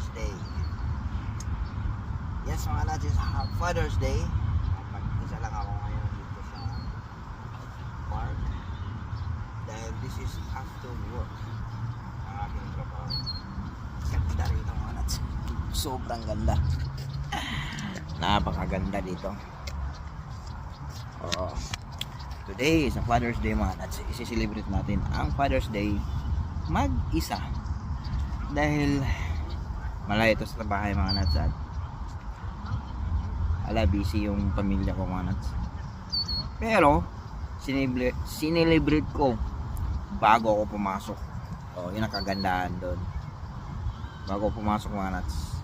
Father's Day. Yes mga lads, it's Father's Day. Mag-isa lang ako ngayon dito sa park. Dahil this is after work ang aking trabaho. Ganda rito mga lads. Sobrang ganda. Napakaganda dito. Oo. Today is a Father's Day mga lads. Isi-celebrate natin ang Father's Day mag-isa. Dahil malayo ito sa bahay mga lads at busy yung pamilya ko mga lads. Pero sinelebrate ko bago ako pumasok. Yun ang kagandahan doon. Bago ako pumasok mga lads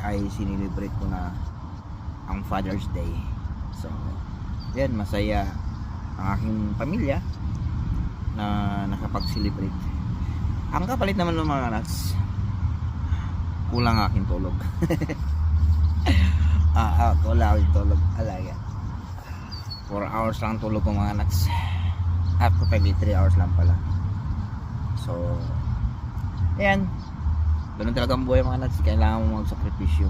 ay sinelebrate ko na ang Father's Day. So yan, masaya ang aking pamilya na nakapag-celebrate. Ang kapalit naman ng mga lads, kulang aking tulog. Kulang aking tulog. Alaga 4 hours lang tulog ko mga lads. At kapag 3 hours lang pala. So ayan, ganun talaga ang buhay mga lads. Kailangan mo magsakripisyo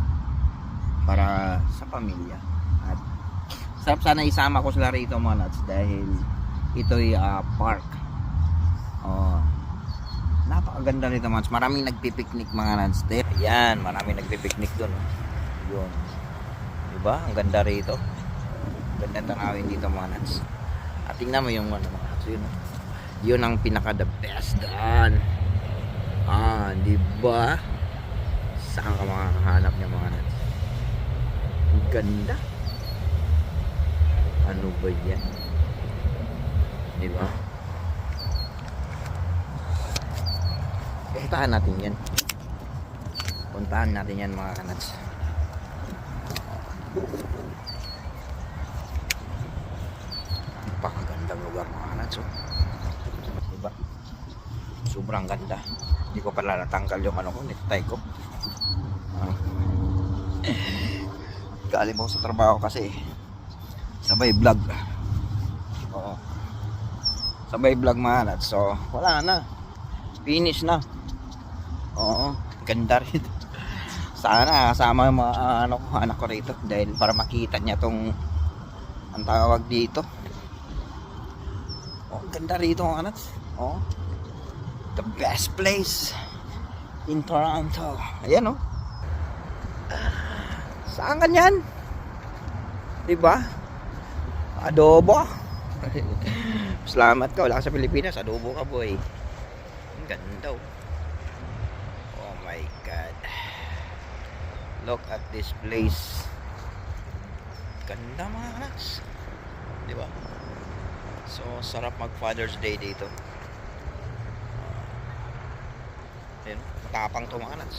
para sa pamilya. At sarap sana isama ko sila rito mga lads dahil ito'y park. Napakaganda rito mga lads. Maraming nagpipiknik mga lads. Ayan, maraming nagpipiknik doon. Yun, diba? Ang ganda rito. Ganda tanawin dito mga lads. At tingnan mo yung mga lads. Yun ang pinaka the best daan. Diba? Saan ka makakahanap niya mga lads? Ang ganda. Ano ba yan? Diba? Puntahan natin yan. Puntahan natin yan mga kanats. Napakagandang lugar mga kanats. Diba? Sobrang ganda. Hindi ko pala natanggal yung ano ko, necktie ko. Galing mo sa trabaho kasi sabay vlog. Sabay vlog mga kanats. So wala na. Finish na. Ganda rin. Sana kasama yung mga anak ko rito dahil para makita niya tong ang tawag dito. Ganda rito mga anak. The best place in Toronto. Ayan saan ganyan? Diba? Adobo. Salamat ka, wala ka sa Pilipinas. Adobo ka boy. Ang ganda. Oh my God. Look at this place. Ganda mga anas. Diba? So sarap mag Father's Day dito. Ayun, matapang to mga anas.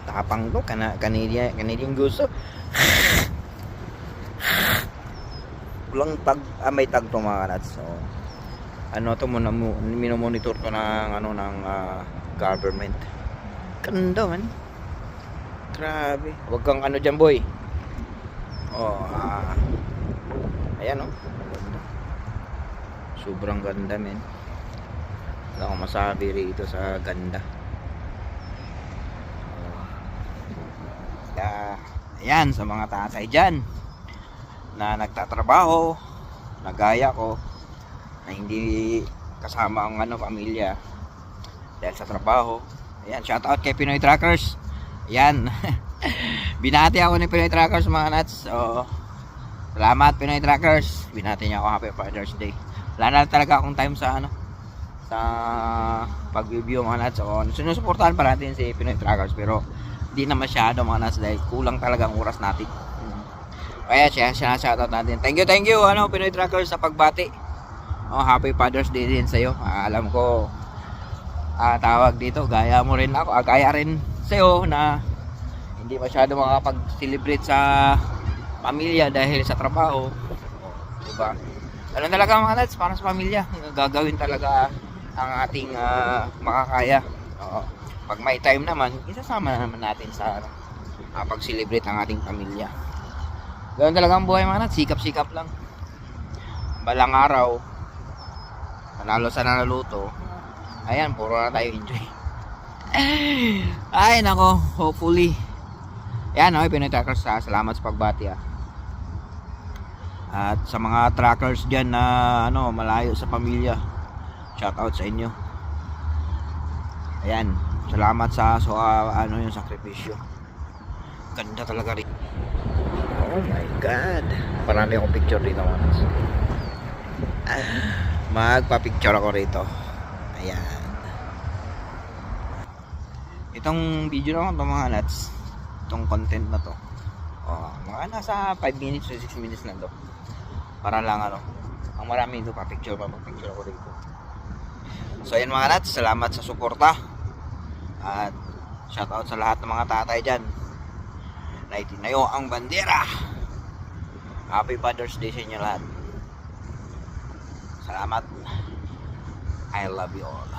Tapang to, Canadian gusto. Walang tag, may tag to mga anas. So ano to, minomonitor to ng ng government. Ganda man. Grabe. Huwag kang dyan boy. Ayan sobrang ganda men. Wala akong masabi rito sa ganda. Ayan, sa mga tatay dyan na nagtatrabaho na gaya ko na hindi kasama ang pamilya dahil sa trabaho. Ayan, shout out kay Pinoy Truckers. Ayan. Binati ako ni Pinoy Truckers mga nuts. So salamat Pinoy Truckers. Binati niya ako happy Father's Day. Wala na talaga akong time sa sa pag-review mga nuts. So sinusuportahan pa natin si Pinoy Truckers pero hindi na masyado mga nuts dahil kulang talaga ang oras natin. Kaya shout out natin. Thank you Pinoy Truckers sa pagbati. Happy Father's Day din sa iyo. Alam ko tawag dito, gaya mo rin ako, gaya rin sa'yo na hindi masyado makapag-celebrate sa pamilya dahil sa trabaho. Diba? Ano talaga mga lads, para sa pamilya, gagawin talaga ang ating makakaya. Pag may time naman, isasama naman natin sa pag-celebrate ang ating pamilya. Ganoon talaga ang buhay mga lads, sikap-sikap lang. Balang araw, nanalo sa nanaluto, Ayan, puro na tayo enjoy. Ay nako, hopefully. Ayan, okay, Pinoy Trackers, salamat sa pagbati ah. At sa mga trackers dyan na malayo sa pamilya, shout out sa inyo. Ayan, salamat sa yung sakripisyo. Ganda talaga rin. Oh my god, marami akong picture dito mga. Magpa-picture ako rito. Ayan. Itong video na ito mga nuts, itong content na to, mga nasa 5 minutes to 6 minutes na to. Para lang ang marami ito pa-picture ako rito. So ayan mga nuts, salamat sa suporta. At shoutout sa lahat ng mga tatay dyan na itinayo ang bandera. Happy Father's Day sa inyo lahat. Salamat. I love you all.